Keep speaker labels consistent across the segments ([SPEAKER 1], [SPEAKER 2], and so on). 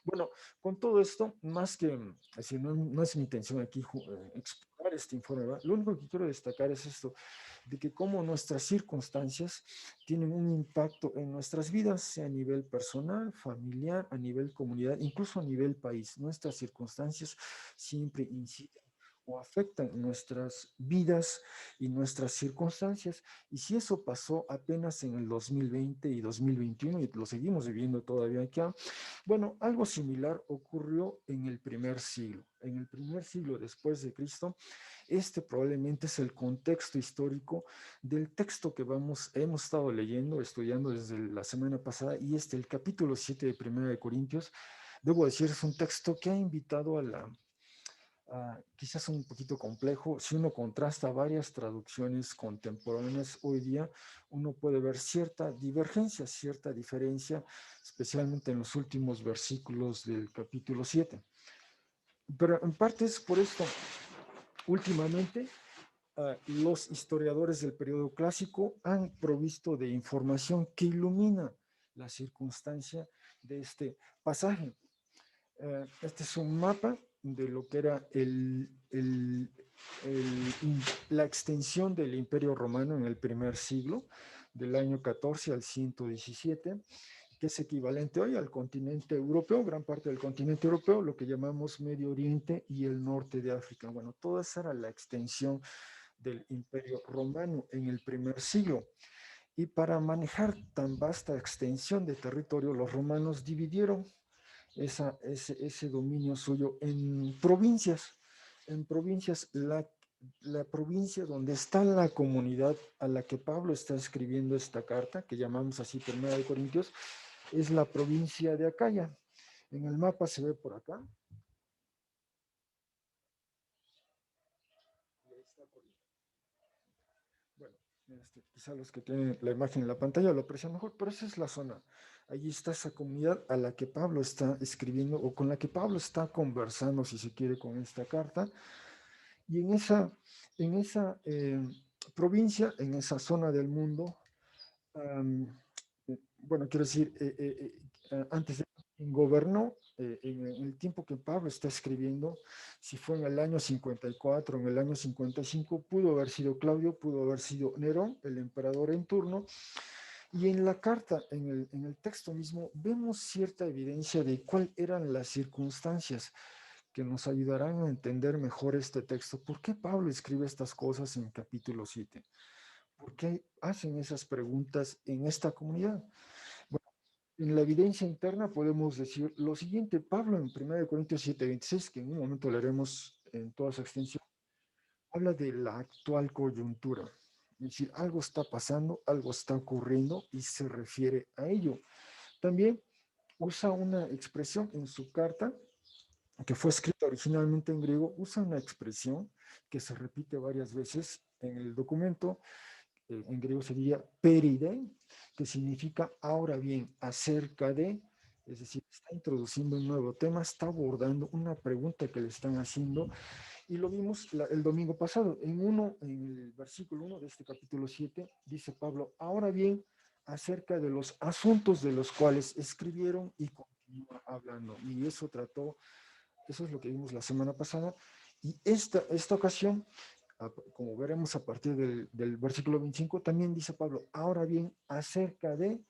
[SPEAKER 1] Bueno, con todo esto, más que, es decir, no es mi intención aquí explorar este informe, ¿verdad? Lo único que quiero destacar es esto, de que cómo nuestras circunstancias tienen un impacto en nuestras vidas, sea a nivel personal, familiar, a nivel comunidad, incluso a nivel país. Nuestras circunstancias siempre inciden o afectan nuestras vidas y nuestras circunstancias. Y si eso pasó apenas en el 2020 y 2021 y lo seguimos viviendo todavía acá, bueno, algo similar ocurrió en el primer siglo. En el primer siglo después de Cristo, este probablemente es el contexto histórico del texto que hemos estado leyendo, estudiando desde la semana pasada, y el capítulo 7 de Primera de Corintios. Debo decir, es un texto que ha invitado quizás un poquito complejo. Si uno contrasta varias traducciones contemporáneas hoy día, uno puede ver cierta divergencia, cierta diferencia, especialmente en los últimos versículos del capítulo 7. Pero en parte es por esto, últimamente, los historiadores del periodo clásico han provisto de información que ilumina la circunstancia de este pasaje. Este es un mapa de lo que era la extensión del Imperio Romano en el primer siglo, del año 14 al 117, que es equivalente hoy al continente europeo, gran parte del continente europeo, lo que llamamos Medio Oriente y el norte de África. Bueno, toda esa era la extensión del Imperio Romano en el primer siglo. Y para manejar tan vasta extensión de territorio, los romanos dividieron ese dominio suyo en provincias. En provincias, la provincia donde está la comunidad a la que Pablo está escribiendo esta carta, que llamamos así Primera de Corintios, es la provincia de Acaya. En el mapa se ve por acá. Bueno, quizá los que tienen la imagen en la pantalla lo aprecian mejor, pero esa es la zona. Allí está esa comunidad a la que Pablo está escribiendo o con la que Pablo está conversando, si se quiere, con esta carta. Y en esa provincia, en esa zona del mundo, um, bueno, quiero decir, antes de quien gobernó, en el tiempo que Pablo está escribiendo, si fue en el año 54, en el año 55, pudo haber sido Claudio, pudo haber sido Nerón, el emperador en turno, y en la carta, en el texto mismo, vemos cierta evidencia de cuáles eran las circunstancias que nos ayudarán a entender mejor este texto. ¿Por qué Pablo escribe estas cosas en capítulo 7? ¿Por qué hacen esas preguntas en esta comunidad? Bueno, en la evidencia interna podemos decir lo siguiente. Pablo en 1 Corintios 7:26, que en un momento leeremos en toda su extensión, habla de la actual coyuntura. Es decir, algo está pasando, algo está ocurriendo y se refiere a ello. También usa una expresión en su carta que fue escrita originalmente en griego, usa una expresión que se repite varias veces en el documento. En griego sería peride, que significa ahora bien, acerca de, es decir, está introduciendo un nuevo tema, está abordando una pregunta que le están haciendo, y lo vimos el domingo pasado. En el versículo 1 de este capítulo 7, dice Pablo, ahora bien, acerca de los asuntos de los cuales escribieron y continúa hablando. Y eso es lo que vimos la semana pasada. Y esta ocasión, como veremos a partir del versículo 25, también dice Pablo, ahora bien, acerca de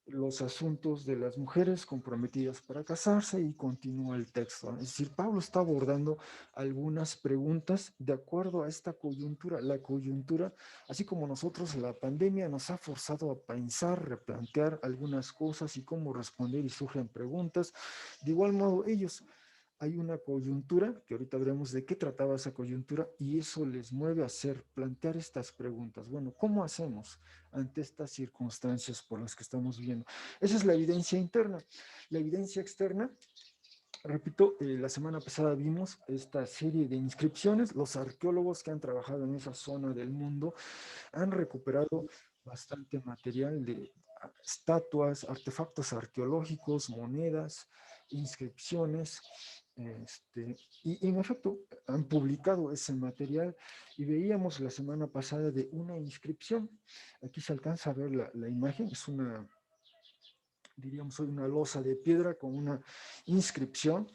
[SPEAKER 1] los asuntos de las mujeres comprometidas para casarse, y continúa el texto. Es decir, Pablo está abordando algunas preguntas de acuerdo a esta coyuntura. La coyuntura, así como nosotros, la pandemia nos ha forzado a pensar, replantear algunas cosas y cómo responder, y surgen preguntas. De igual modo, ellos, hay una coyuntura, que ahorita veremos de qué trataba esa coyuntura, y eso les mueve a plantear estas preguntas. Bueno, ¿cómo hacemos ante estas circunstancias por las que estamos viviendo? Esa es la evidencia interna. La evidencia externa, repito, la semana pasada vimos esta serie de inscripciones. Los arqueólogos que han trabajado en esa zona del mundo han recuperado bastante material de estatuas, artefactos arqueológicos, monedas, inscripciones. Y en efecto, han publicado ese material, y veíamos la semana pasada de una inscripción. Aquí se alcanza a ver la imagen, es diríamos hoy, una losa de piedra con una inscripción,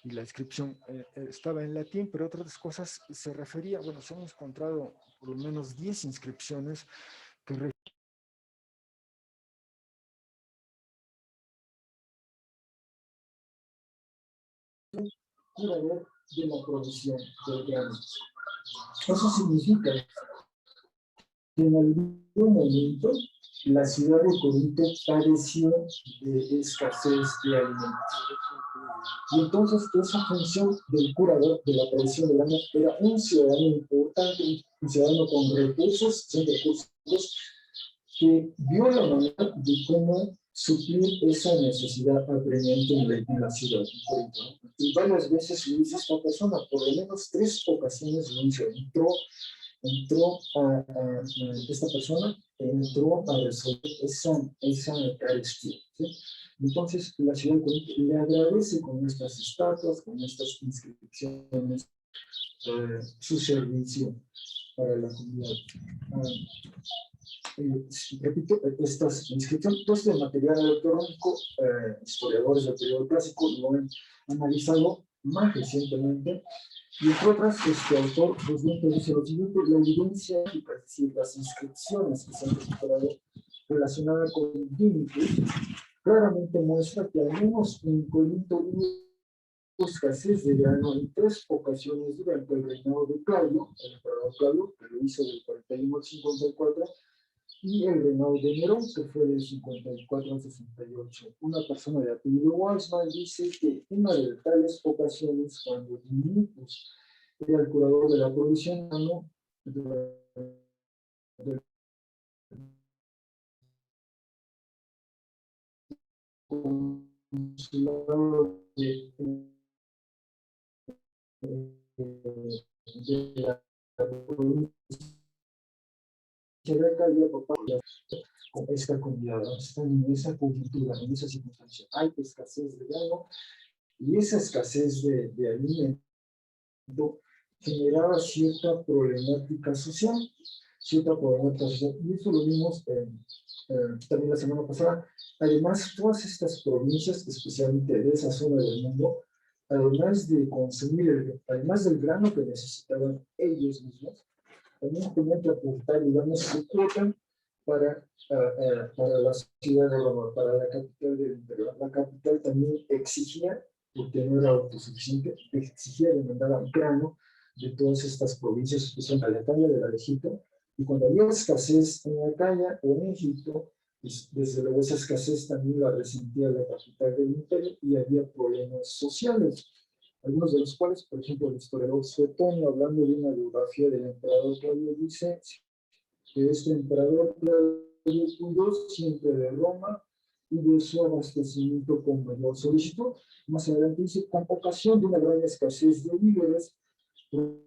[SPEAKER 1] y la inscripción estaba en latín, pero otras cosas se refería, bueno, se han encontrado por lo menos 10 inscripciones que curador de la provisión del grano. Eso significa que en algún momento la ciudad de Corinto padeció de escasez de alimentos. Y entonces esa función del curador de la provisión del grano era un ciudadano importante, un ciudadano con recursos, sin recursos, que vio la manera de cómo suplir esa necesidad apremiante en la ciudad de Corinto. Y varias veces lo hizo esta persona, por lo menos 3 ocasiones lo hizo. Esta persona entró a resolver esa carestía. ¿Sí? Entonces, la ciudad de Corinto le agradece con estas estatuas, con estas inscripciones, su servicio para la comunidad. Repito, estas inscripciones, todo este material electrónico, historiadores del periodo clásico lo han analizado más recientemente, y entre otras, este autor pues bien dice lo siguiente: la evidencia, es decir, las inscripciones que se han registrado relacionadas con Dimitrios, claramente muestra que al menos en Corinto hubo escasez de grano en 3 ocasiones durante el reinado de Claudio, el emperador Claudio, que lo hizo del 41 al 54, y el reinado de Nerón, que fue del 54 al 68. Una persona de apellido Weisman dice que una de tales ocasiones, cuando Dimitrios era el curador de la provisión, no, consulado de la provincia de Italia por parte con esta comunidad, están en esa coyuntura, en esa circunstancia. Hay escasez de grano, y esa escasez de alimento generaba cierta problemática social, y eso lo vimos también la semana pasada. Además, todas estas provincias, especialmente de esa zona del mundo, además de consumir, además del grano que necesitaban ellos mismos, también tenían que aportar, digamos, su cuota para la ciudad de Roma, para la capital del imperio. La capital también exigía, porque no era autosuficiente, exigía, demandaba grano de todas estas provincias, que son la Acaya de la de Egipto, y cuando había escasez en Acaya o en Egipto, pues, desde luego esa escasez también la resentía la capital del imperio, y había problemas sociales, algunos de los cuales, por ejemplo, el historiador Suetonio, hablando de una biografía del emperador Claudio, dice que este emperador Claudio cuidó siempre de Roma y de su abastecimiento con mayor solicitud. Más adelante dice, con ocasión de una gran escasez de víveres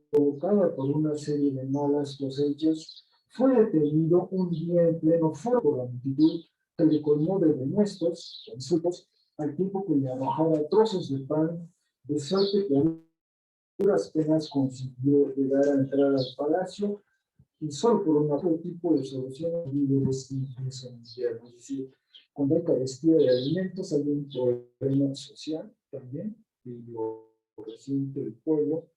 [SPEAKER 1] provocada por una serie de malas cosechas, fue detenido un día en pleno foro por la multitud, que le colmó de denuestos, insultos, al tiempo que le arrojaba trozos de pan, de suerte que a duras penas consiguió llegar a entrar al palacio, y solo por un otro tipo de soluciones víveres incluso en invierno. Es decir, cuando hay carestía de alimentos hay un problema social también, y lo resiente el pueblo,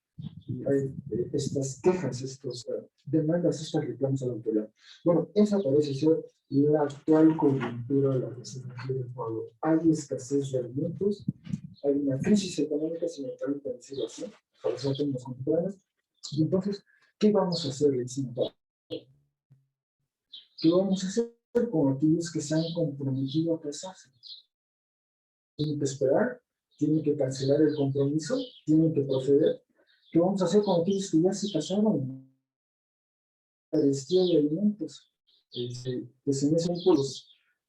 [SPEAKER 1] y hay estas quejas, estas demandas, estos reclamos a la autoridad. Bueno, esa parece ser la actual coyuntura de la que se refiere el pueblo. Hay escasez de alimentos, hay una crisis económica, si me permite decirlo así, para eso tenemos contemporáneas, y entonces, ¿qué vamos a hacer, ¿Qué vamos a hacer con aquellos que se han comprometido a casarse? Tienen que esperar, tienen que cancelar el compromiso, tienen que proceder. ¿Qué vamos a hacer con aquellos que ya se casaron? Carestía de alimentos. Pues en ese momento,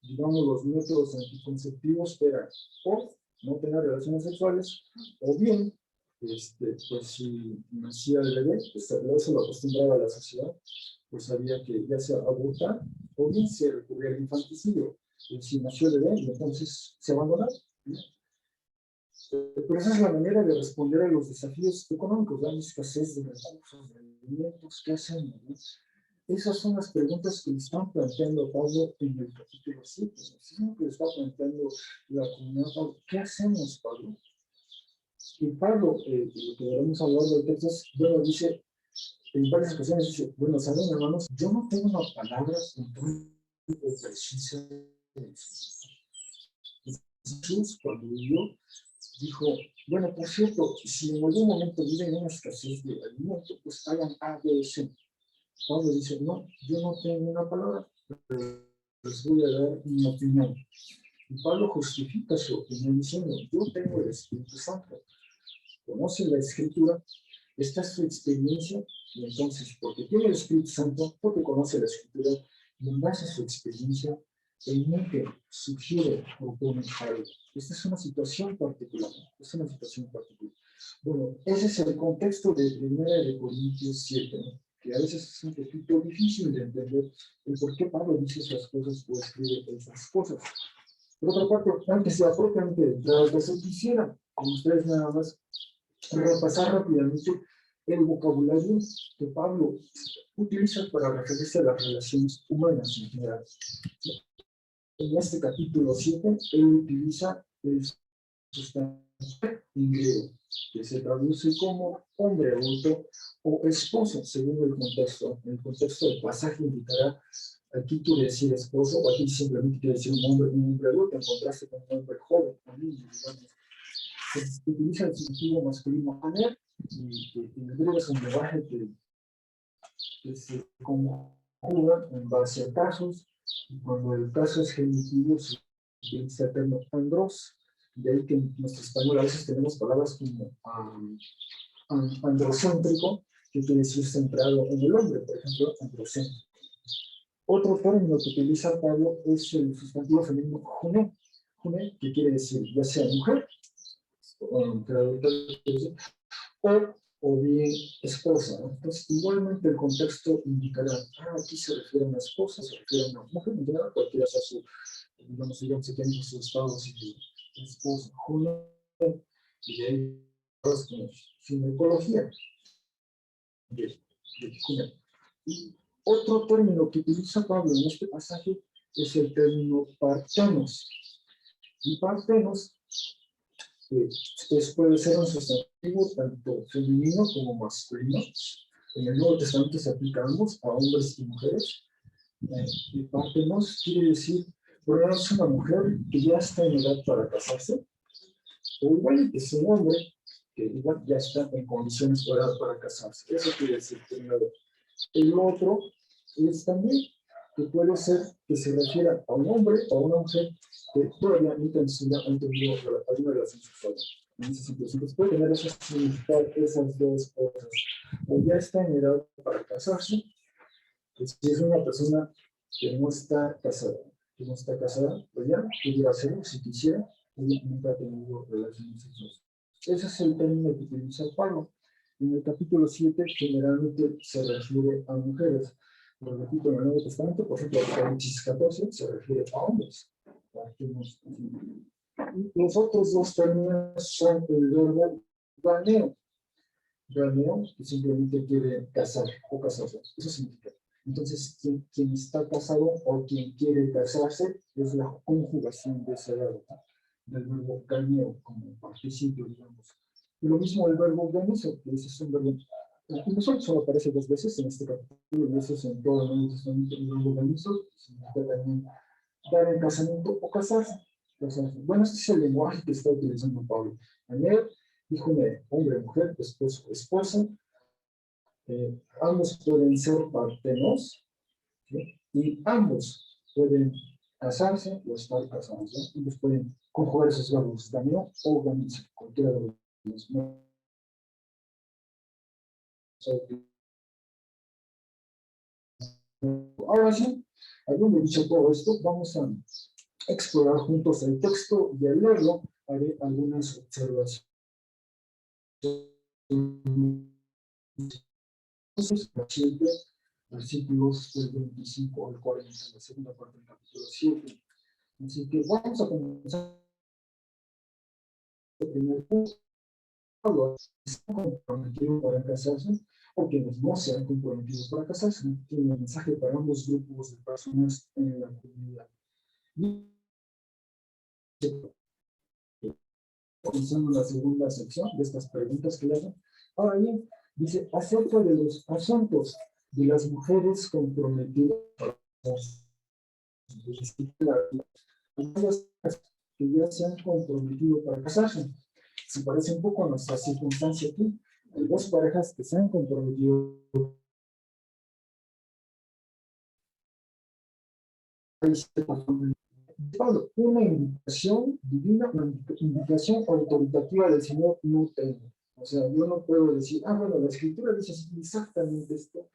[SPEAKER 1] digamos, los métodos anticonceptivos eran o no tener relaciones sexuales, o bien, pues si nacía el bebé, pues eso lo acostumbraba a la sociedad, pues había que ya sea abortar, o bien se recurría al infanticidio. Si nació el bebé, entonces se abandonaba. Pero esa es la manera de responder a los desafíos económicos, la escasez de recursos, de alimentos, ¿qué hacemos? esas son las preguntas que le están planteando a Pablo en el capítulo 7. Es lo que le está planteando la comunidad a Pablo. ¿Qué hacemos, Pablo? Y Pablo, lo que veremos a lo largo del texto es, bueno, dice, en varias ocasiones dice, bueno, saben, hermanos, yo no tengo una palabra puntual o precisa. Jesús, cuando vivió, dijo, bueno, por cierto, si en algún momento viven una escasez de alimento, pues hagan A, B o C. Pablo dice, no, yo no tengo una palabra, pero les voy a dar mi opinión. Y Pablo justifica su opinión diciendo, yo tengo el Espíritu Santo, conoce la Escritura, esta es su experiencia, y entonces, porque tiene el Espíritu Santo, porque conoce la Escritura, y en base a su experiencia, emite, sugiere, propone algo. Esta es una situación particular, es una situación particular. Bueno, ese es el contexto de 1 Corintios 7, ¿no? Que a veces es un poquito difícil de entender el por qué Pablo dice esas cosas o escribe esas cosas. Por otra parte, antes de propiamente entrar al caso, quisiera, con ustedes nada más, repasar rápidamente el vocabulario que Pablo utiliza para referirse a las relaciones humanas en general. En este capítulo 7, él utiliza el sustantivo en griego, que se traduce como hombre adulto o esposo, según el contexto. En el contexto del pasaje indicará, aquí quiere decir esposo, o aquí simplemente quiere decir un hombre adulto, en contraste con un hombre joven, un niño, digamos. Se utiliza el sustantivo masculino aner, y en el griego es un lenguaje que se conjuga en base a casos, y cuando el caso es genitivo, se utiliza el término andros. De ahí que en nuestro español a veces tenemos palabras como androcéntrico, que quiere decir centrado en el hombre, por ejemplo, androcéntrico. Otro término que utiliza Pablo es el sustantivo femenino juné, juné, que quiere decir ya sea mujer, o bien esposa, ¿no? Entonces, igualmente el contexto indicará, aquí se refiere a una esposa, se refiere a una mujer, en general, cualquiera sea su, digamos, si tiene su estado civil, esposa, juné, y de ahí ginecología de Juné. Y otro término que utiliza Pablo en este pasaje es el término partenos. Y partenos puede ser un sustantivo tanto femenino como masculino. En el Nuevo Testamento se aplica a ambos, a hombres y mujeres. Y partenos quiere decir, por ejemplo, es una mujer que ya está en edad para casarse, o igual es un hombre que igual ya está en condiciones para casarse. Eso quiere decir primero. El otro es también que puede ser que se refiera a un hombre o a una mujer que todavía no han tenido alguna relación sexual. En ese sentido, entonces puede tener esos significados, esas dos cosas. O ya está en edad para casarse, que si es una persona que no está casada, pues ya pudiera hacerlo si quisiera, y nunca ha tenido relaciones sexuales. Ese es el término que utiliza Pablo. En el capítulo 7 generalmente se refiere a mujeres. Lo repito, en el Nuevo Testamento, por ejemplo, Apocalipsis 14 se refiere a hombres. Los otros dos términos son el verbo ganeo. Ganeo, que simplemente quiere casar o casarse. Eso significa. Entonces, quien está casado o quien quiere casarse es la conjugación de ese verbo, del verbo ganeo como participio, digamos. Y lo mismo el verbo ganizo, que es un verbo, incluso solo aparece 2 veces en este capítulo, y eso es en todo el Nuevo Testamento. El verbo ganizo significa también dar el casamiento o casarse. Bueno, este es el lenguaje que está utilizando Pablo. Aner, hijo de hombre, mujer, esposo, esposa. Ambos pueden ser partenos, ¿sí? Y ambos pueden casarse o estar casados, ¿no? Ambos pueden conjugar esos verbos, ganeo o ganizo, cualquiera de los dos. Ahora sí, habiendo dicho todo esto, vamos a explorar juntos el texto y al leerlo haré algunas observaciones. Entonces, siempre, versículos del 25 al 40, la segunda parte del capítulo 7. Así que vamos a comenzar el primer punto. ¿Está comprometido para casarse? quienes no se han comprometido para casarse. Tiene un mensaje para ambos grupos de personas en la comunidad. Y comenzando la segunda sección de estas preguntas que le hacen. Ahora bien, dice, acerca de los asuntos de las mujeres comprometidas para casarse. Que ya se han comprometido para casarse. Se parece un poco a nuestra circunstancia aquí. Hay dos parejas que se han comprometido. Pablo, una indicación divina, una indicación autoritativa del Señor no tengo. O sea, yo no puedo decir, bueno, la Escritura dice exactamente esto.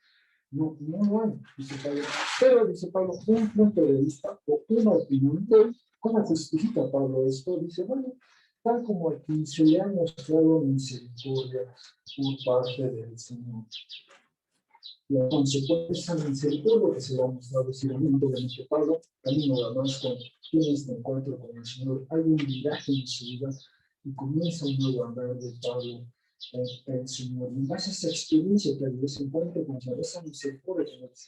[SPEAKER 1] No, no hay, dice Pablo. Pero, dice Pablo, un punto de vista o una opinión de él, ¿cómo justifica Pablo esto? Dice, bueno, tal como aquí se le ha mostrado misericordia por parte del Señor. La consecuencia de misericordia que se le ha mostrado es obviamente Pablo, camino además con tiene este encuentro con el Señor, hay un viraje en su vida y comienza un nuevo andar de Pablo el Señor. Y base a esa experiencia que había ese encuentro con el Señor, esa misericordia que nos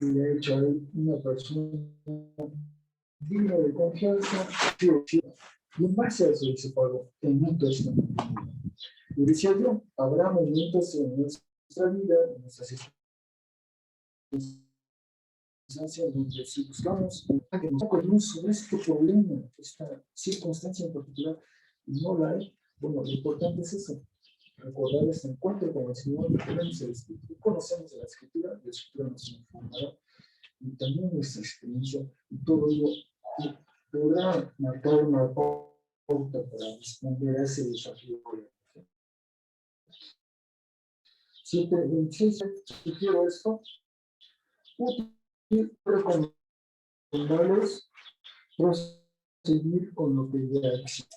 [SPEAKER 1] le ha hecho a él una persona digna de confianza, y en base a eso dice Pablo, en mi testamento. Y decía yo, habrá momentos en nuestra vida, en nuestras circunstancias, donde si buscamos un poco de luz sobre este problema, esta circunstancia en particular, y no la hay, bueno, lo importante es eso, recordar este encuentro con el Señor, tenemos el Espíritu, conocemos la Escritura nos informará, y también nuestra experiencia, y todo ello podrá marcar una pauta para responder a ese desafío. 7:26, sugiero esto, útil, recomendables, proseguir con lo que ya existe.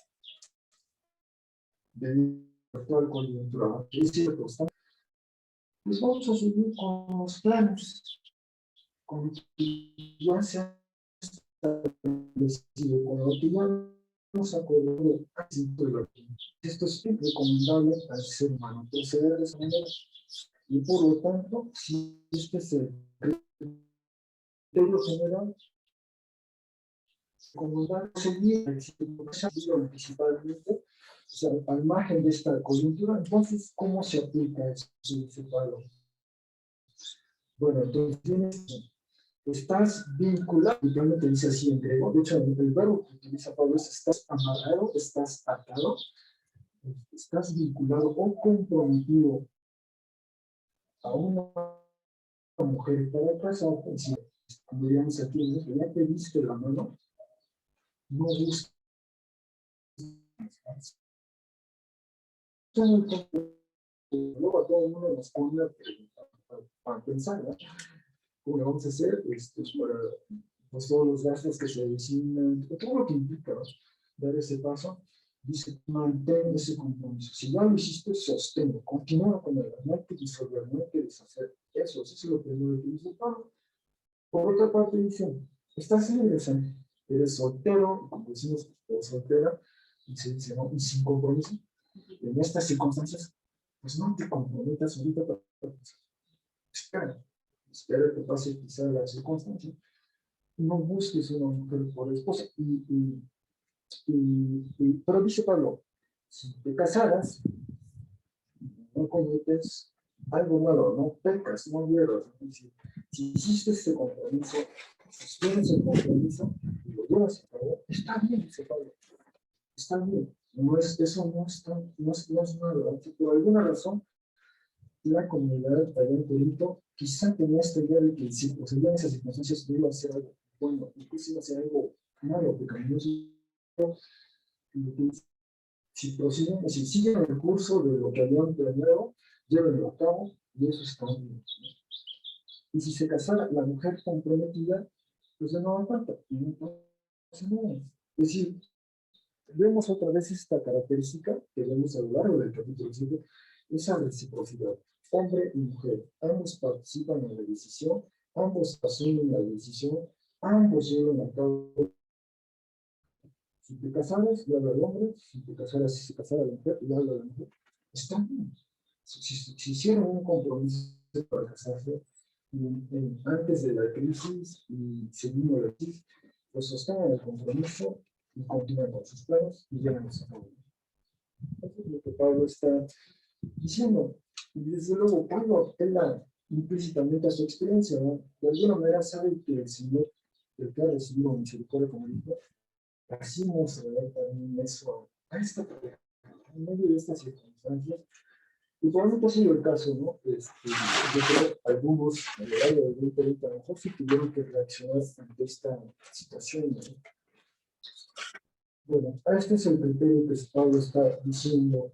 [SPEAKER 1] Debido a la actual coyuntura, es cierto, pues vamos a seguir con los planos, con lo que ya se ha establecido, con lo que ya nos acordamos de la vida. Esto es recomendable al ser humano, proceder de esa manera. Y por lo tanto, si este es el criterio general, recomendar seguir principalmente, o sea, al margen de esta coyuntura, entonces, ¿cómo se aplica eso? Bueno, entonces estás vinculado, realmente dice así en griego, de hecho el verbo que utiliza Pablo es estás amarrado, estás atado, estás vinculado o comprometido a una mujer para casarte, si como diríamos aquí, ya te diste la mano, no busques. Luego a todo el mundo nos pone para pensar, ¿no? ¿Cómo lo vamos a hacer? Para pues, todos los gastos que se designan, todo lo que implica, ¿no? Dar ese paso, dice, mantén ese compromiso. Si ya lo hiciste, sosténlo, continúa con él, no hay que disolver, no hay que deshacer. Eso es lo primero que dice Pablo. Por otra parte, dice, estás libre, eres soltero, como decimos, o soltera, y se dice, ¿no? Y sin compromiso. En estas circunstancias, pues no te comprometas ahorita para espera que pase quizá la circunstancia. No busques una mujer por esposa. Pero dice Pablo, si te casaras, no cometes algo malo, no pecas, no hierras. Si hiciste este compromiso, si tienes el compromiso y lo llevas a cabo, está bien, dice Pablo. Está bien. Eso no es malo. Por alguna razón, la comunidad allá en Corinto quizá tenía esta idea de que si procedían esas circunstancias no iba a ser algo bueno, incluso iba a ser algo malo, pecaminoso. Si proceden, si siguen el curso de lo que habían planeado, llévenlo a cabo y eso está bien. Y si se casara la mujer comprometida, pues ya no falta. Y no pasa nada. Es decir, vemos otra vez esta característica que vemos a lo largo del capítulo 7, esa reciprocidad. Hombre y mujer, ambos participan en la decisión, ambos asumen la decisión, ambos llevan a cabo Si te casaras, le habla al hombre, si te casaras, si se casara la mujer, le habla a la mujer. Están bien. Si hicieron un compromiso para casarse antes de la crisis y se vino la crisis, pues sostengan el compromiso y continúan con sus planes y llegan a esa familia. Eso es lo que Pablo está diciendo. Y desde luego, Pablo apela implícitamente a su experiencia, ¿no? De alguna manera sabe que el Señor, el que ha recibido misericordia como dijo, así mostrará también eso a esta pareja, en medio de estas circunstancias. Y probablemente ha sido el caso, ¿no? Yo creo que algunos, a lo largo del 2020, a lo mejor sí tuvieron que reaccionar ante esta situación, ¿no? Bueno, este es el criterio que Pablo está diciendo.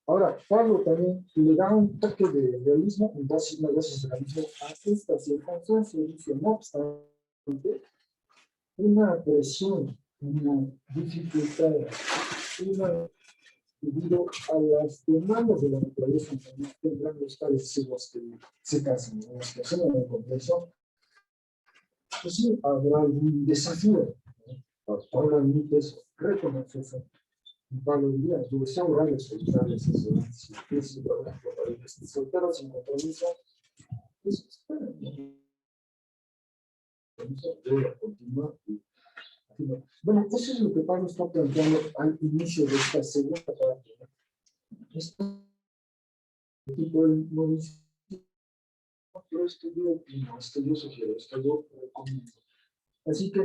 [SPEAKER 1] Ahora, Pablo también le da un toque de realismo, una dosis de realismo a esta circunstancia. Dice, no obstante, una presión, una dificultad, debido a las demandas de la naturaleza, también tendrán los tales hijos que se casan, los que hacen el complejo, pues sí, habrá algún desafío. Pablo admite eso, reconoce eso. Pablo diría, yo deseo orarles, soltarles eso. Si ustedes, por ejemplo, para que estén solteros sin compromiso, pues esperen. Voy a continuar. Bueno, eso es lo que Pablo está planteando al inicio de esta segunda parte. Este tipo no dice, yo esto yo sugiero, esto yo recomiendo. Así que,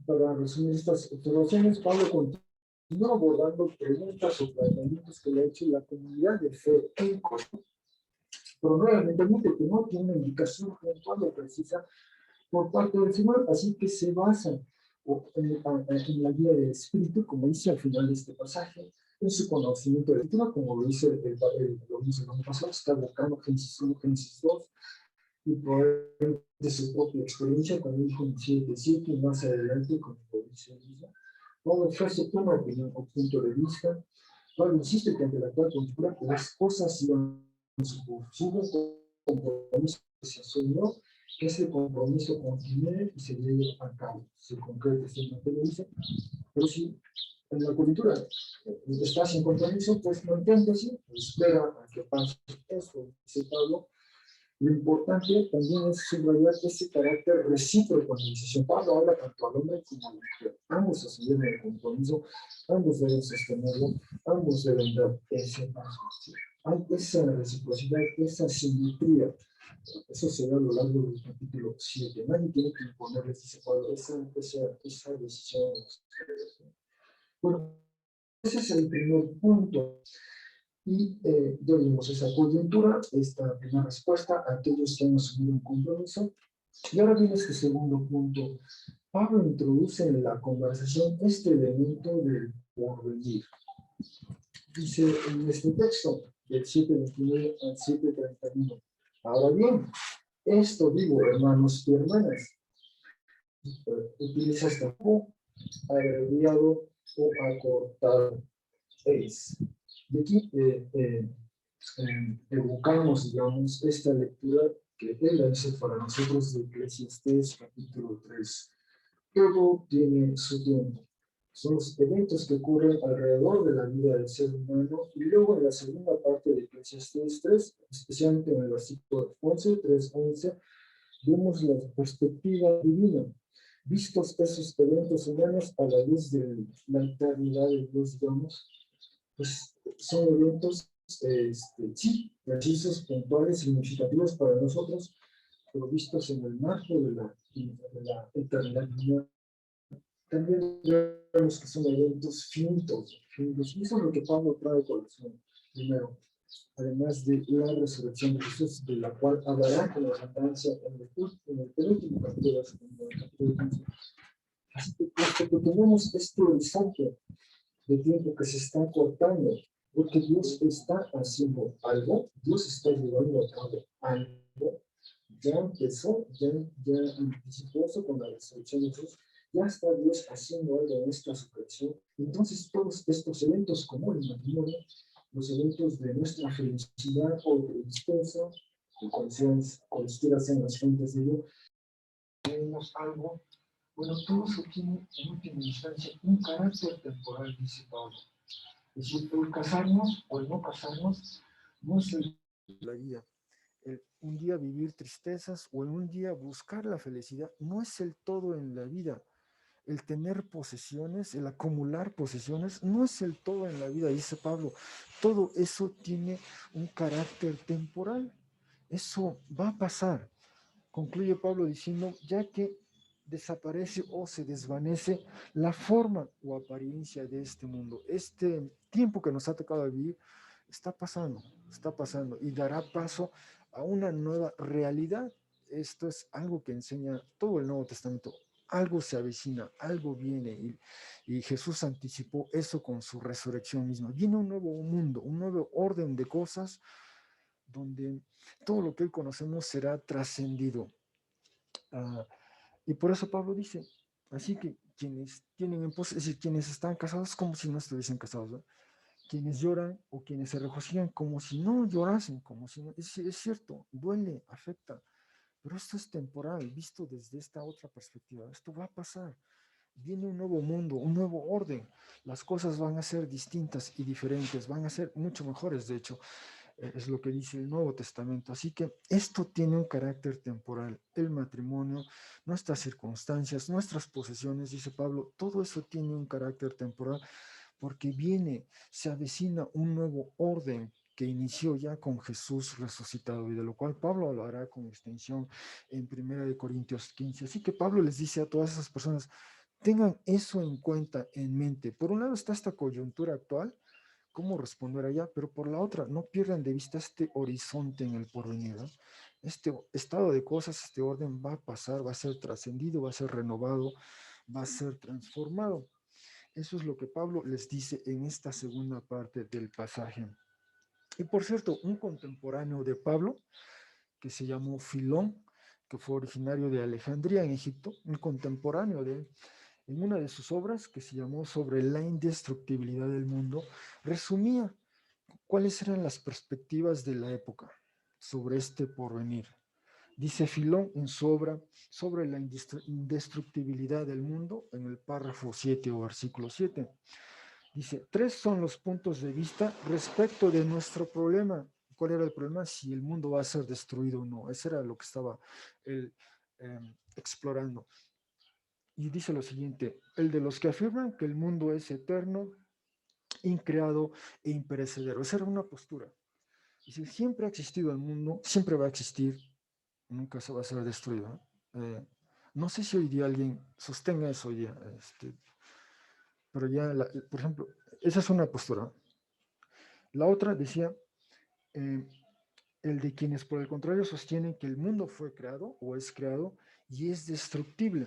[SPEAKER 1] para resumir estas observaciones, Pablo continúa abordando preguntas o planteamientos que le ha hecho la comunidad de fe en Corinto, pero nuevamente admite que no tiene indicación puntual o precisa por parte del Señor, así que se basa en la guía del Espíritu, como dice al final de este pasaje, en su conocimiento de la Escritura, como lo dice lo dice el año pasado, está buscando Génesis 1, Génesis 2, y por de su propia experiencia, cuando dijo en 7:7 y más adelante, como lo dice el mismo. Pablo ofrece una opinión o punto de vista. Pablo insiste que ante la actual cultura las cosas siguen su curso. Hubo compromiso que se asumió, que ese compromiso continúe y se lleve a cabo, se concrete, se materialice. Pero si en la cultura está sin compromiso, pues manténgase, espera a que pase eso, dice Pablo. Lo importante también es subrayar ese carácter recíproco en la iniciación. Pablo habla tanto al hombre como a la mujer. Ambos asumieron el compromiso, ambos deben sostenerlo, ambos deben dar ese paso. Hay esa reciprocidad, esa simetría. Eso se da a lo largo del capítulo 7. Nadie tiene que imponerles, dice Pablo, esa decisión. Bueno, ese es el primer punto. Y ya vimos esa coyuntura, esta primera respuesta a aquellos que han asumido un compromiso. Y ahora viene este segundo punto. Pablo introduce en la conversación este elemento del porvenir. Dice en este texto, del 7:29 al 7:31. Ahora bien, esto digo, hermanos y hermanas, utiliza este verbo abreviado o acortado. Es. De aquí evocamos, digamos, esta lectura que él hace para nosotros de Eclesiastés capítulo 3. Todo tiene su tiempo. Son los eventos que ocurren alrededor de la vida del ser humano. Y luego en la segunda parte de Eclesiastés 3, especialmente en el versículo 11, 3:11, vemos la perspectiva divina. Vistos esos eventos humanos a la luz de la eternidad de Dios, digamos, pues son eventos, sí, precisos, puntuales, significativos para nosotros, pero vistos en el marco de la eternidad divina. También vemos que son eventos finitos, y eso es lo que Pablo trae a colación. Primero, además de la resurrección de Jesús, de la cual hablará con la abundancia en el penúltimo capítulo de la segunda, capítulo 15. Así que, puesto que tenemos este horizonte de tiempo que se está cortando, porque Dios está haciendo algo, Dios está llevando a cabo algo, ya empezó, ya anticipó eso con la resurrección de Jesús, ya está Dios haciendo algo en esta resurrección. Entonces todos estos eventos como el matrimonio, los eventos de nuestra felicidad o de tristeza, que cualquiera sean las fuentes de ello, tenemos algo Bueno, todo eso tiene en última instancia un carácter temporal, dice Pablo. Es decir, el casarnos o el no casarnos no es la guía. Un día vivir tristezas o en un día buscar la felicidad no es el todo en la vida. El tener posesiones, el acumular posesiones, no es el todo en la vida, dice Pablo. Todo eso tiene un carácter temporal. Eso va a pasar. Concluye Pablo diciendo, ya que desaparece o se desvanece la forma o apariencia de este mundo. Este tiempo que nos ha tocado vivir está pasando y dará paso a una nueva realidad. Esto es algo que enseña todo el Nuevo Testamento. Algo se avecina, algo viene y Jesús anticipó eso con su resurrección misma. Viene un nuevo mundo, un nuevo orden de cosas donde todo lo que hoy conocemos será trascendido. Uh, y por eso Pablo dice, así que quienes tienen en pos, es decir, quienes están casados como si no estuviesen casados, ¿no? Quienes lloran o quienes se regocijan como si no llorasen, como si no, es cierto, duele, afecta, pero esto es temporal, visto desde esta otra perspectiva, esto va a pasar, viene un nuevo mundo, un nuevo orden, las cosas van a ser distintas y diferentes, van a ser mucho mejores, de hecho, es lo que dice el Nuevo Testamento. Así que esto tiene un carácter temporal. El matrimonio, nuestras circunstancias, nuestras posesiones, dice Pablo, todo eso tiene un carácter temporal porque viene, se avecina un nuevo orden que inició ya con Jesús resucitado y de lo cual Pablo hablará con extensión en 1 Corintios 15. Así que Pablo les dice a todas esas personas, tengan eso en cuenta, en mente. Por un lado está esta coyuntura actual, cómo responder allá, pero por la otra, no pierdan de vista este horizonte en el porvenir, ¿no? Este estado de cosas, este orden va a pasar, va a ser trascendido, va a ser renovado, va a ser transformado. Eso es lo que Pablo les dice en esta segunda parte del pasaje. Y por cierto, un contemporáneo de Pablo, que se llamó Filón, que fue originario de Alejandría en Egipto, un contemporáneo de él, en una de sus obras, que se llamó Sobre la indestructibilidad del mundo, resumía cuáles eran las perspectivas de la época sobre este porvenir. Dice Filón en su obra Sobre la indestructibilidad del mundo, en el párrafo 7 o versículo 7. Dice, tres son los puntos de vista respecto de nuestro problema. ¿Cuál era el problema? Si el mundo va a ser destruido o no. Eso era lo que estaba él explorando. Y dice lo siguiente, el de los que afirman que el mundo es eterno, increado e imperecedero. Esa era una postura. Dice, siempre ha existido el mundo, siempre va a existir, nunca se va a ser destruido. No sé si hoy día alguien sostenga eso hoy día, pero ya, por ejemplo, esa es una postura. La otra decía, eh, el de quienes por el contrario sostienen que el mundo fue creado o es creado y es destructible.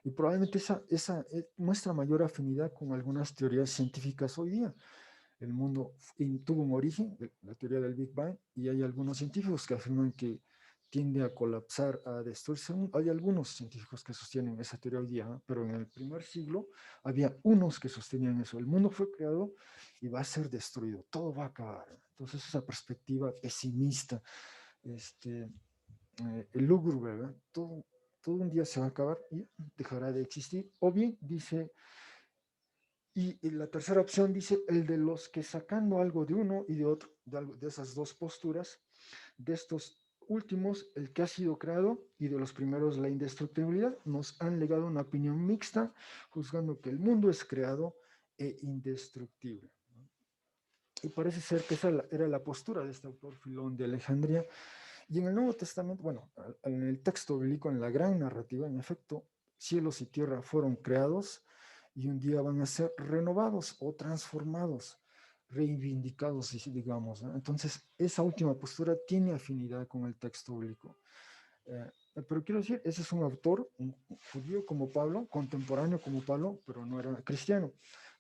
[SPEAKER 1] Y probablemente esa muestra mayor afinidad con algunas teorías científicas hoy día. El mundo tuvo un origen, la teoría del Big Bang, y hay algunos científicos que afirman que tiende a colapsar, a destruirse. Hay algunos científicos que sostienen esa teoría hoy día, ¿no? Pero en el primer siglo había unos que sostenían eso. El mundo fue creado y va a ser destruido, todo va a acabar. Entonces esa perspectiva pesimista, lúgubre, ¿verdad? Todo un día se va a acabar y dejará de existir. O bien, dice, y la tercera opción dice, el de los que sacando algo de uno y de otro, de esas dos posturas, de estos últimos, el que ha sido creado, y de los primeros, la indestructibilidad, nos han legado una opinión mixta, juzgando que el mundo es creado e indestructible. Y parece ser que esa era la postura de este autor Filón de Alejandría. Y en el Nuevo Testamento, bueno, en el texto bíblico, en la gran narrativa, en efecto, cielos y tierra fueron creados y un día van a ser renovados o transformados, reivindicados, digamos, ¿no? Entonces, esa última postura tiene afinidad con el texto bíblico. Pero quiero decir, ese es un autor, un judío como Pablo, contemporáneo como Pablo, pero no era cristiano.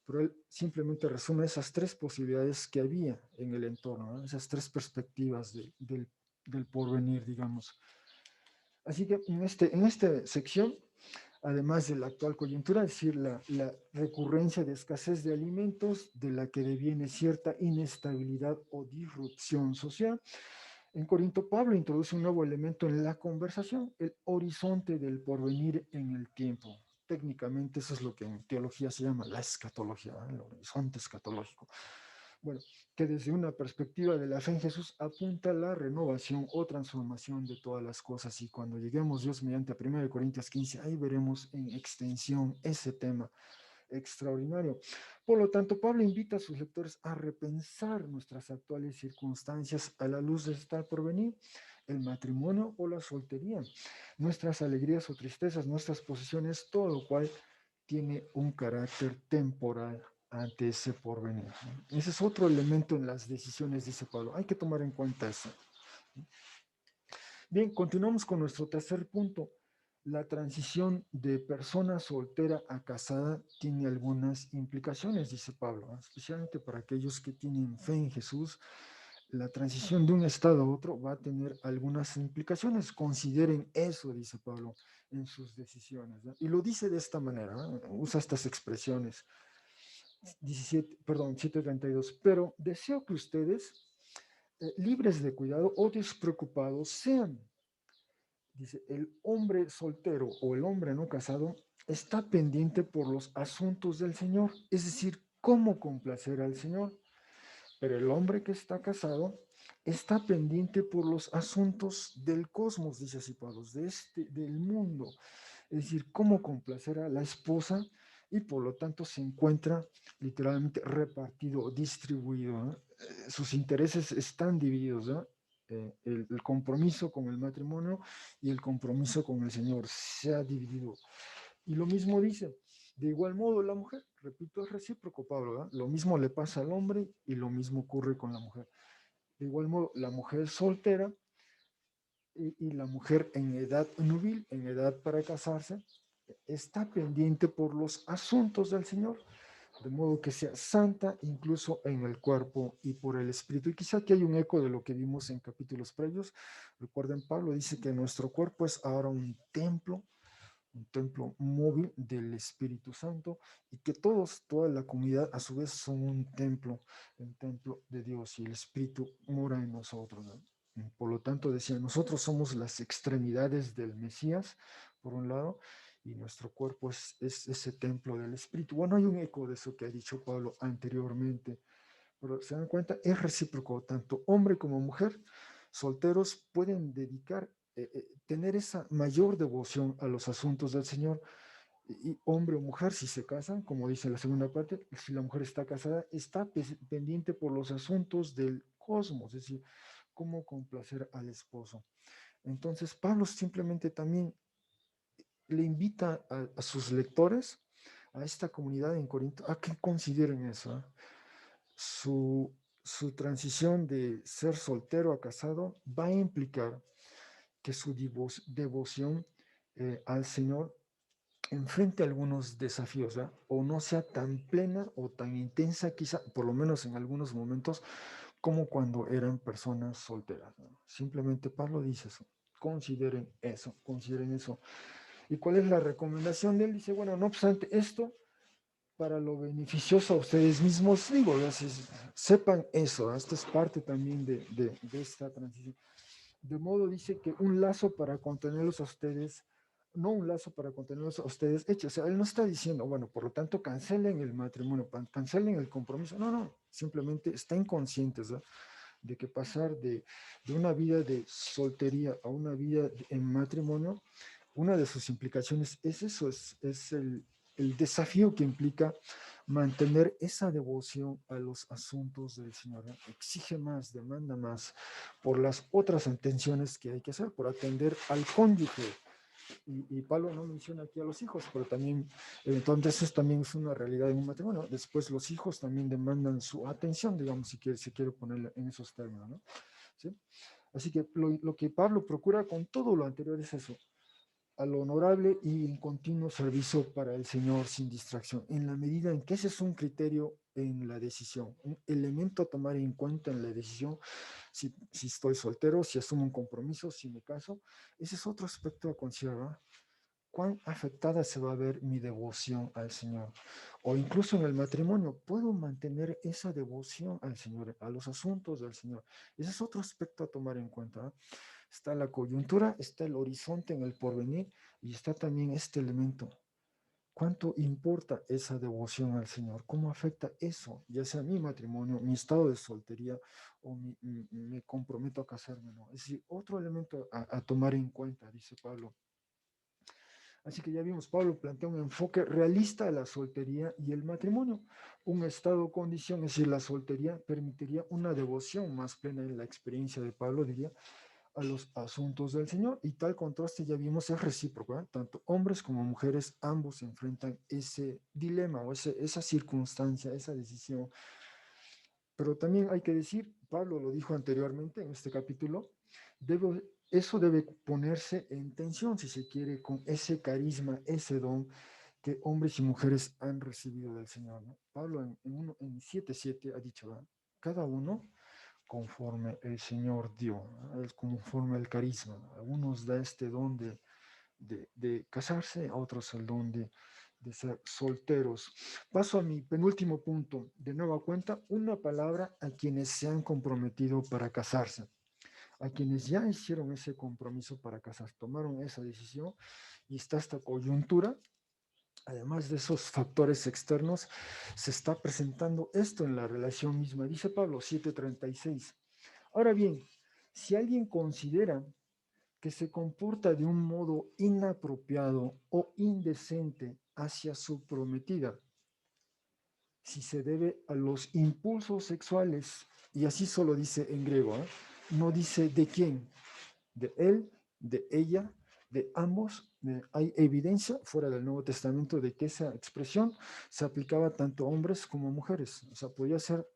[SPEAKER 1] Pero él simplemente resume esas tres posibilidades que había en el entorno, ¿no? Esas tres perspectivas del porvenir, digamos. Así que en esta sección, además de la actual coyuntura, es decir, la recurrencia de escasez de alimentos, de la que deviene cierta inestabilidad o disrupción social, En Corinto, Pablo introduce un nuevo elemento en la conversación, el horizonte del porvenir en el tiempo. Técnicamente eso es lo que en teología se llama la escatología, ¿eh? El horizonte escatológico. Bueno, que desde una perspectiva de la fe en Jesús apunta a la renovación o transformación de todas las cosas. Y cuando lleguemos Dios mediante a 1 Corintios 15, ahí veremos en extensión ese tema extraordinario. Por lo tanto, Pablo invita a sus lectores a repensar nuestras actuales circunstancias a la luz de estar por venir, el matrimonio o la soltería, nuestras alegrías o tristezas, nuestras posesiones, todo lo cual tiene un carácter temporal ante ese porvenir. Ese es otro elemento en las decisiones, dice Pablo. Hay que tomar en cuenta eso. Bien, continuamos con nuestro tercer punto. La transición de persona soltera a casada tiene algunas implicaciones, dice Pablo, especialmente para aquellos que tienen fe en Jesús. La transición de un estado a otro va a tener algunas implicaciones. Consideren eso, dice Pablo, en sus decisiones, ¿no? Y lo dice de esta manera, ¿no? Usa estas expresiones. 7:32. Pero deseo que ustedes, libres de cuidado o despreocupados, sean. Dice, el hombre soltero o el hombre no casado está pendiente por los asuntos del Señor, es decir, cómo complacer al Señor. Pero el hombre que está casado está pendiente por los asuntos del cosmos, dice así Pablo, del mundo. Es decir, cómo complacer a la esposa y por lo tanto se encuentra literalmente repartido, distribuido, ¿no? Sus intereses están divididos, ¿no? El compromiso con el matrimonio y el compromiso con el Señor se ha dividido. Y lo mismo dice, de igual modo la mujer, repito, es recíproco, Pablo, ¿verdad? Lo mismo le pasa al hombre y lo mismo ocurre con la mujer. De igual modo, la mujer soltera y la mujer en edad nubil, en edad para casarse, está pendiente por los asuntos del Señor, de modo que sea santa incluso en el cuerpo y por el espíritu. Y quizá aquí hay un eco de lo que vimos en capítulos previos. Recuerden, Pablo dice que nuestro cuerpo es ahora un templo móvil del Espíritu Santo y que todos, toda la comunidad a su vez son un templo de Dios y el Espíritu mora en nosotros, ¿no? Por lo tanto, decía, nosotros somos las extremidades del Mesías, por un lado, y nuestro cuerpo es ese templo del Espíritu. Bueno, hay un eco de eso que ha dicho Pablo anteriormente, pero se dan cuenta, es recíproco, tanto hombre como mujer, solteros pueden dedicar, tener esa mayor devoción a los asuntos del Señor. Y hombre o mujer, si se casan, como dice la segunda parte, si la mujer está casada, está pendiente por los asuntos del cosmos, es decir, cómo complacer al esposo. Entonces, Pablo simplemente también le invita a sus lectores, a esta comunidad en Corinto, a que consideren eso, ¿eh? Su transición de ser soltero a casado va a implicar que su devoción al Señor enfrente algunos desafíos, ¿verdad? O no sea tan plena o tan intensa, quizá, por lo menos en algunos momentos, como cuando eran personas solteras, ¿no? Simplemente Pablo dice eso. Consideren eso, consideren eso. ¿Y cuál es la recomendación de él? Dice, bueno, no obstante esto, para lo beneficioso a ustedes mismos, digo, sepan eso, ¿eh? Esto es parte también de esta transición. De modo dice que un lazo para contenerlos a ustedes, no un lazo para contenerlos a ustedes hecho. O sea, él no está diciendo, bueno, por lo tanto, cancelen el matrimonio, cancelen el compromiso. No, no, simplemente están conscientes, ¿no? De que pasar de una vida de soltería a una vida en matrimonio, una de sus implicaciones es eso, es el desafío que implica mantener esa devoción a los asuntos del Señor, ¿no? Exige más, demanda más por las otras atenciones que hay que hacer, por atender al cónyuge. Y Pablo no menciona aquí a los hijos, pero también, entonces eso también es una realidad en un matrimonio. Después los hijos también demandan su atención, digamos, si quiere, se quiere poner en esos términos, ¿no? ¿Sí? Así que lo que Pablo procura con todo lo anterior es eso, al honorable y en continuo servicio para el Señor sin distracción, en la medida en que ese es un criterio en la decisión, un elemento a tomar en cuenta en la decisión, si estoy soltero, si asumo un compromiso, si me caso, ese es otro aspecto a considerar. cuán afectada se va a ver mi devoción al Señor. O incluso en el matrimonio, ¿puedo mantener esa devoción al Señor, a los asuntos del Señor? Ese es otro aspecto a tomar en cuenta, ¿eh? Está la coyuntura, está el horizonte en el porvenir y está también este elemento. ¿Cuánto importa esa devoción al Señor? ¿Cómo afecta eso, ya sea mi matrimonio, mi estado de soltería o me comprometo a casarme? ¿No? Es decir, otro elemento a tomar en cuenta, dice Pablo. Así que ya vimos, Pablo plantea un enfoque realista de la soltería y el matrimonio. Un estado o condición, es decir, la soltería permitiría una devoción más plena en la experiencia de Pablo, diría, a los asuntos del Señor. Y tal contraste ya vimos es recíproco, ¿eh? Tanto hombres como mujeres, ambos enfrentan ese dilema o esa circunstancia, esa decisión. Pero también hay que decir, Pablo lo dijo anteriormente en este capítulo, eso debe ponerse en tensión, si se quiere, con ese carisma, ese don que hombres y mujeres han recibido del Señor, ¿no? Pablo en 7:7 ha dicho, ¿verdad? Cada uno conforme el Señor dio, ¿no? Es conforme el carisma, ¿no? A unos da este don de casarse, a otros el don de ser solteros. Paso a mi penúltimo punto. De nueva cuenta, una palabra a quienes se han comprometido para casarse, a quienes ya hicieron ese compromiso para casarse, tomaron esa decisión y está esta coyuntura. Además de esos factores externos, se está presentando esto en la relación misma. Dice Pablo 7:36. Ahora bien, si alguien considera que se comporta de un modo inapropiado o indecente hacia su prometida, si se debe a los impulsos sexuales, y así solo dice en griego, ¿eh? No dice de quién, de él, de ella, de ambos. Hay evidencia fuera del Nuevo Testamento de que esa expresión se aplicaba tanto a hombres como a mujeres, o sea, podía ser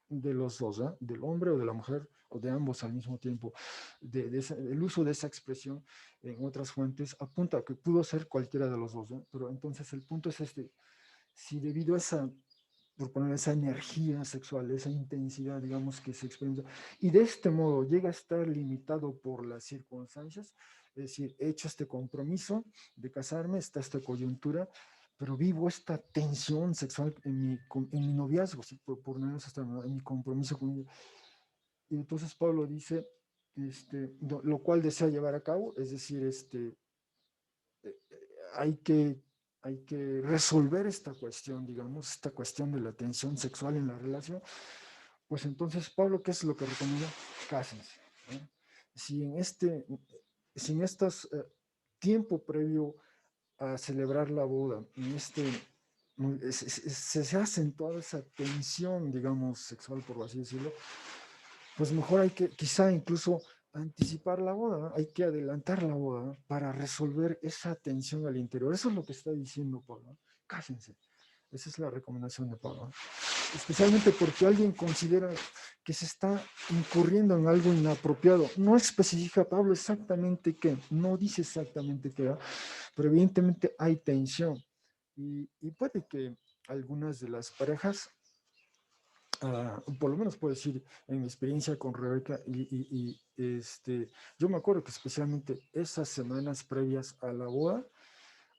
[SPEAKER 1] de los dos, ¿eh? Del hombre o de la mujer o de ambos al mismo tiempo. El uso de esa expresión en otras fuentes apunta a que pudo ser cualquiera de los dos, ¿eh? Pero entonces el punto es este, si debido a esa, por poner esa energía sexual, esa intensidad, digamos, que se experimenta, y de este modo llega a estar limitado por las circunstancias, es decir, he hecho este compromiso de casarme, está esta coyuntura, pero vivo esta tensión sexual en mi noviazgo, ¿sí? por menos hasta en mi compromiso con ella. Y entonces Pablo dice, lo cual desea llevar a cabo, es decir, hay que, hay que resolver esta cuestión, digamos, esta cuestión de la tensión sexual en la relación. Pues entonces, Pablo, ¿qué es lo que recomienda? Cásense, ¿no? Si en si en estos tiempo previo a celebrar la boda, se ha acentuado esa tensión, digamos, sexual, por así decirlo, pues mejor hay que quizá incluso anticipar la boda, ¿no? Hay que adelantar la boda, ¿no? Para resolver esa tensión al interior. Eso es lo que está diciendo Pablo, ¿no? Cásense. Esa es la recomendación de Pablo, ¿no? Especialmente porque alguien considera que se está incurriendo en algo inapropiado. No especifica Pablo exactamente qué, no dice exactamente qué, ¿no? Pero evidentemente hay tensión y puede que algunas de las parejas, por lo menos puedo decir en mi experiencia con Rebeca, yo me acuerdo que especialmente esas semanas previas a la boda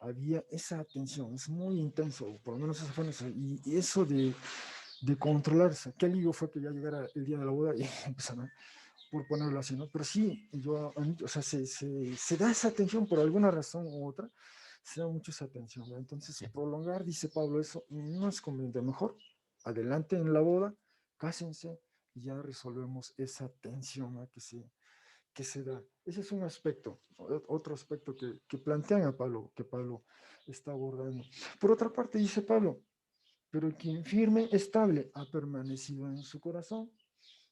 [SPEAKER 1] había esa tensión, es muy intenso, por lo menos eso fue y eso de controlarse, qué alivio fue que ya llegara el día de la boda y empezaron, por ponerlo así, ¿no? Pero sí, o sea, se da esa tensión por alguna razón u otra, se da mucho esa tensión, ¿no? Entonces, prolongar, dice Pablo, eso no es conveniente, mejor adelante en la boda, cásense y ya resolvemos esa tensión, ¿no? que se da. Ese es un aspecto, otro aspecto que plantean a Pablo, que Pablo está abordando. Por otra parte, dice Pablo, pero quien firme, estable, ha permanecido en su corazón,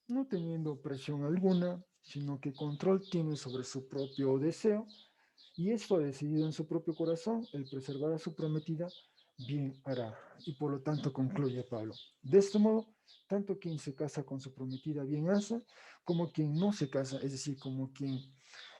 [SPEAKER 1] no teniendo presión alguna, sino que control tiene sobre su propio deseo, y esto ha decidido en su propio corazón, el preservar a su prometida, bien hará. Y por lo tanto concluye Pablo. De este modo, tanto quien se casa con su prometida bien hace, como quien no se casa, es decir, como quien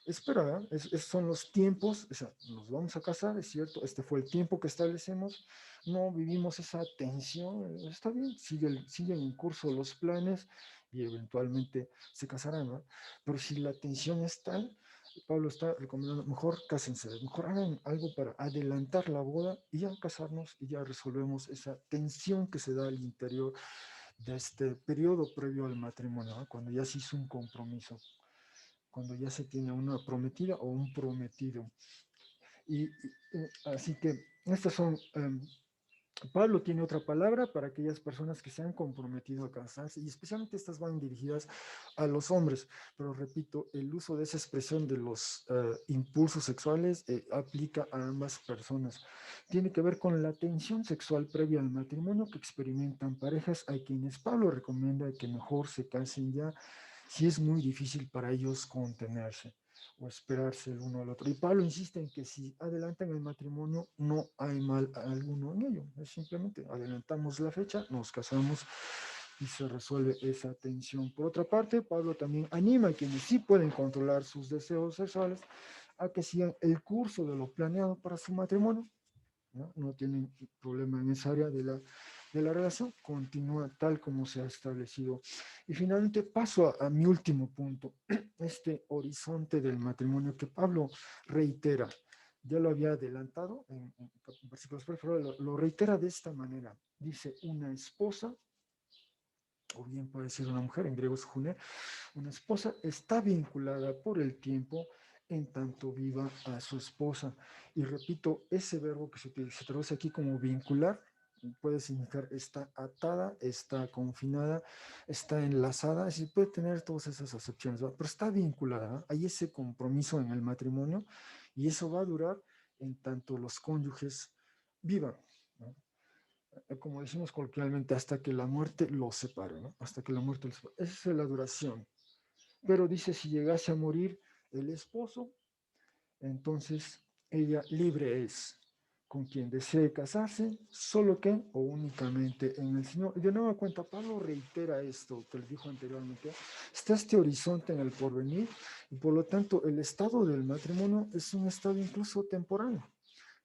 [SPEAKER 1] espera, ¿eh? Son los tiempos, o sea, nos vamos a casar, es cierto, este fue el tiempo que establecemos, no vivimos esa tensión, está bien, siguen en curso los planes y eventualmente se casarán, ¿no? Pero si la tensión es tal, Pablo está recomendando, mejor cásense, mejor hagan algo para adelantar la boda y ya casarnos y ya resolvemos esa tensión que se da al interior de este periodo previo al matrimonio, ¿no? Cuando ya se hizo un compromiso, cuando ya se tiene una prometida o un prometido. Así que estas son Pablo tiene otra palabra para aquellas personas que se han comprometido a casarse y especialmente estas van dirigidas a los hombres, pero repito, el uso de esa expresión de los impulsos sexuales aplica a ambas personas. Tiene que ver con la tensión sexual previa al matrimonio que experimentan parejas a quienes Pablo recomienda que mejor se casen ya si es muy difícil para ellos contenerse o esperarse el uno al otro. Y Pablo insiste en que si adelantan el matrimonio, no hay mal alguno en ello. Es simplemente adelantamos la fecha, nos casamos y se resuelve esa tensión. Por otra parte, Pablo también anima a quienes sí pueden controlar sus deseos sexuales a que sigan el curso de lo planeado para su matrimonio. No tienen problema en esa área de la relación, continúa tal como se ha establecido. Y finalmente paso a mi último punto, este horizonte del matrimonio que Pablo reitera. Ya lo había adelantado en versículos previos, pero lo reitera de esta manera. Dice, una esposa, o bien puede ser una mujer, en griego es june, una esposa está vinculada por el tiempo en tanto viva a su esposa. Y repito, ese verbo que se traduce aquí como vincular puede significar está atada, está confinada, está enlazada, es decir, puede tener todas esas acepciones, ¿verdad? Pero está vinculada, ¿no? Hay ese compromiso en el matrimonio y eso va a durar en tanto los cónyuges vivan, ¿no? Como decimos coloquialmente, hasta que la muerte los separe, ¿no? Hasta que la muerte los separe. Esa es la duración. Pero dice, si llegase a morir el esposo, entonces ella libre es con quien desee casarse, solo que o únicamente en el Señor. Y de nueva cuenta, Pablo reitera esto que les dijo anteriormente. Está este horizonte en el porvenir y por lo tanto el estado del matrimonio es un estado incluso temporal.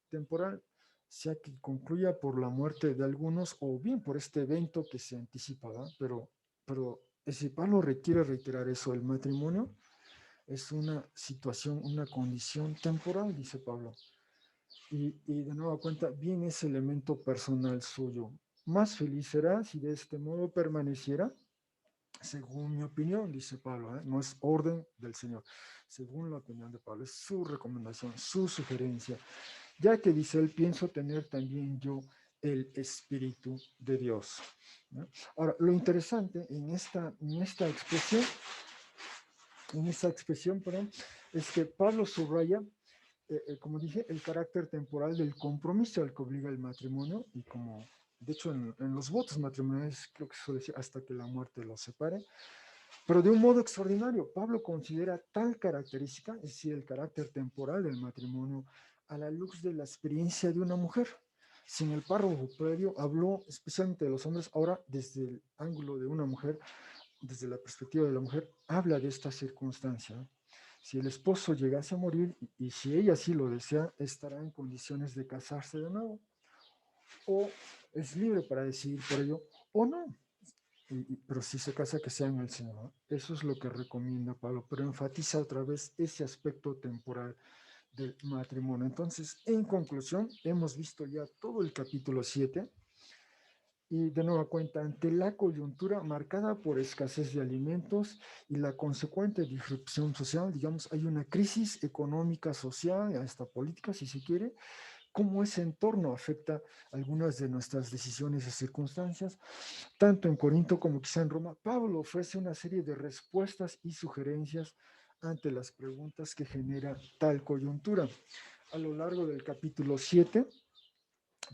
[SPEAKER 1] Temporal, sea que concluya por la muerte de algunos o bien por este evento que se anticipa, ¿verdad? Pero si Pablo requiere reiterar eso, el matrimonio es una situación, una condición temporal, dice Pablo. Y de nueva cuenta, bien ese elemento personal suyo. Más feliz será si de este modo permaneciera, según mi opinión, dice Pablo, ¿eh? No es orden del Señor, según la opinión de Pablo, es su recomendación, su sugerencia, ya que dice él, pienso tener también yo el Espíritu de Dios, ¿no? Ahora, lo interesante en esta expresión, perdón, es que Pablo subraya, como dije, el carácter temporal del compromiso al que obliga el matrimonio y como, de hecho, en los votos matrimoniales creo que se suele decir hasta que la muerte los separe, pero de un modo extraordinario. Pablo considera tal característica, es decir, el carácter temporal del matrimonio, a la luz de la experiencia de una mujer. Si en el párrafo previo habló especialmente de los hombres, ahora desde el ángulo de una mujer, desde la perspectiva de la mujer, habla de esta circunstancia. Si el esposo llegase a morir y si ella sí lo desea, estará en condiciones de casarse de nuevo. O es libre para decidir por ello o no. Pero si se casa, que sea en el Señor. Eso es lo que recomienda Pablo, pero enfatiza otra vez ese aspecto temporal del matrimonio. Entonces, en conclusión, hemos visto ya todo el capítulo 7 y de nueva cuenta, ante la coyuntura marcada por escasez de alimentos y la consecuente disrupción social, digamos, hay una crisis económica, social, hasta política, si se quiere, cómo ese entorno afecta algunas de nuestras decisiones y circunstancias, tanto en Corinto como quizá en Roma. Pablo ofrece una serie de respuestas y sugerencias ante las preguntas que genera tal coyuntura. A lo largo del capítulo 7,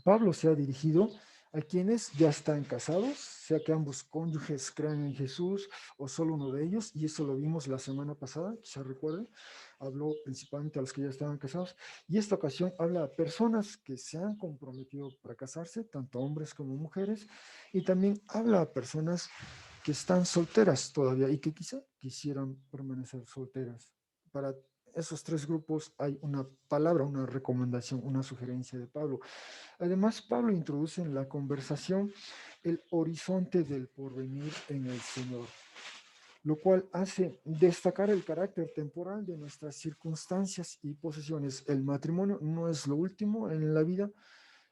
[SPEAKER 1] Pablo se ha dirigido a quienes ya están casados, sea que ambos cónyuges crean en Jesús o solo uno de ellos, y eso lo vimos la semana pasada, quizá recuerden, habló principalmente a los que ya estaban casados, y esta ocasión habla a personas que se han comprometido para casarse, tanto hombres como mujeres, y también habla a personas que están solteras todavía y que quizá quisieran permanecer solteras. Para esos tres grupos hay una palabra, una recomendación, una sugerencia de Pablo. Además, Pablo introduce en la conversación el horizonte del porvenir en el Señor. lo cual hace destacar el carácter temporal de nuestras circunstancias y posesiones. El matrimonio no es lo último en la vida,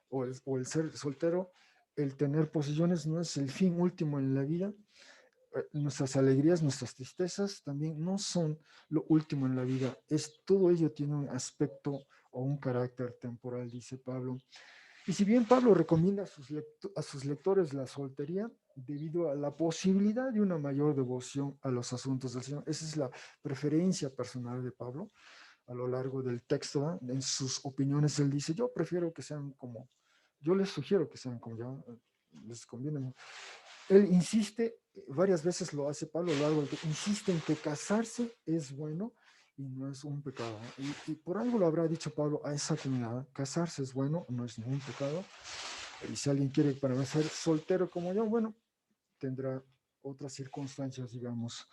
[SPEAKER 1] o el ser soltero, el tener posesiones no es el fin último en la vida. Nuestras alegrías, nuestras tristezas también no son lo último en la vida. Todo ello tiene un aspecto o un carácter temporal, dice Pablo. Y si bien Pablo recomienda a sus lectores la soltería debido a la posibilidad de una mayor devoción a los asuntos del Señor, esa es la preferencia personal de Pablo a lo largo del texto, ¿verdad? En sus opiniones él dice, yo prefiero que sean como, yo les sugiero que sean como yo, les conviene. Él insiste, varias veces lo hace Pablo a lo largo del texto, insiste en que casarse es bueno y no es un pecado. Y por algo lo habrá dicho Pablo a esa comunidad, casarse es bueno, no es ningún pecado. Y si alguien quiere para ser soltero como yo, bueno, tendrá otras circunstancias, digamos.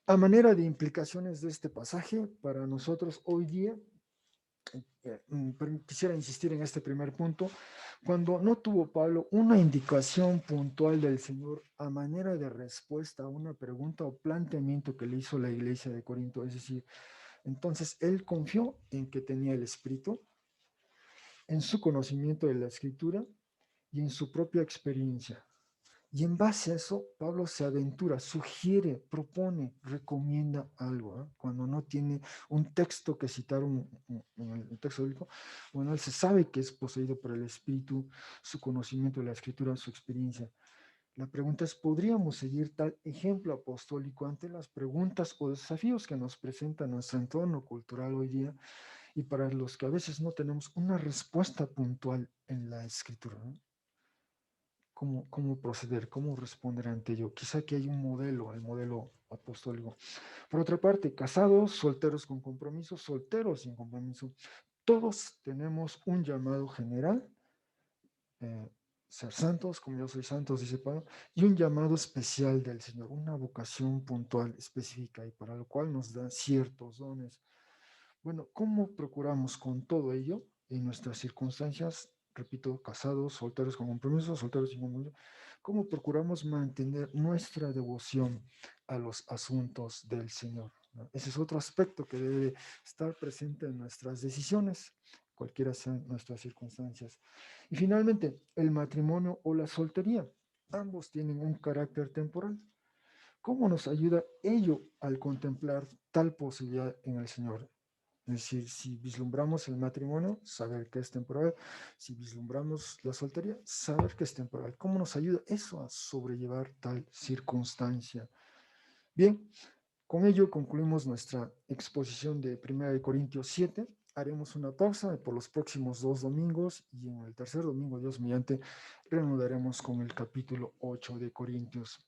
[SPEAKER 1] A manera de implicaciones de este pasaje, para nosotros hoy día, quisiera insistir en este primer punto, cuando no tuvo Pablo una indicación puntual del Señor a manera de respuesta a una pregunta o planteamiento que le hizo la iglesia de Corinto, es decir, entonces él confió en que tenía el Espíritu, en su conocimiento de la Escritura y en su propia experiencia. Y en base a eso, Pablo se aventura, sugiere, propone, recomienda algo. Cuando no tiene un texto que citar en el texto bíblico, bueno, él se sabe que es poseído por el Espíritu, su conocimiento de la Escritura, su experiencia. La pregunta es, ¿podríamos seguir tal ejemplo apostólico ante las preguntas o desafíos que nos presenta nuestro entorno cultural hoy día y para los que a veces no tenemos una respuesta puntual en la Escritura? ¿No? Cómo proceder, cómo responder ante ello. Quizá que hay un modelo, el modelo apostólico. Por otra parte, casados, solteros con compromiso, solteros sin compromiso. Todos tenemos un llamado general, ser santos, como yo soy santos, dice Pablo, y un llamado especial del Señor, una vocación puntual, específica, y para lo cual nos da ciertos dones. Bueno, ¿cómo procuramos con todo ello en nuestras circunstancias? Repito, casados, solteros con compromiso, solteros sin compromiso. ¿Cómo procuramos mantener nuestra devoción a los asuntos del Señor? ¿No? Ese es otro aspecto que debe estar presente en nuestras decisiones, cualquiera sean nuestras circunstancias. Y finalmente, el matrimonio o la soltería. Ambos tienen un carácter temporal. ¿Cómo nos ayuda ello al contemplar tal posibilidad en el Señor? Es decir, si vislumbramos el matrimonio, saber que es temporal. Si vislumbramos la soltería, saber que es temporal. ¿Cómo nos ayuda eso a sobrellevar tal circunstancia? Bien, con ello concluimos nuestra exposición de 1 Corintios 7. Haremos una pausa por los próximos 2 domingos y en el tercer domingo, Dios mediante, reanudaremos con el capítulo 8 de Corintios.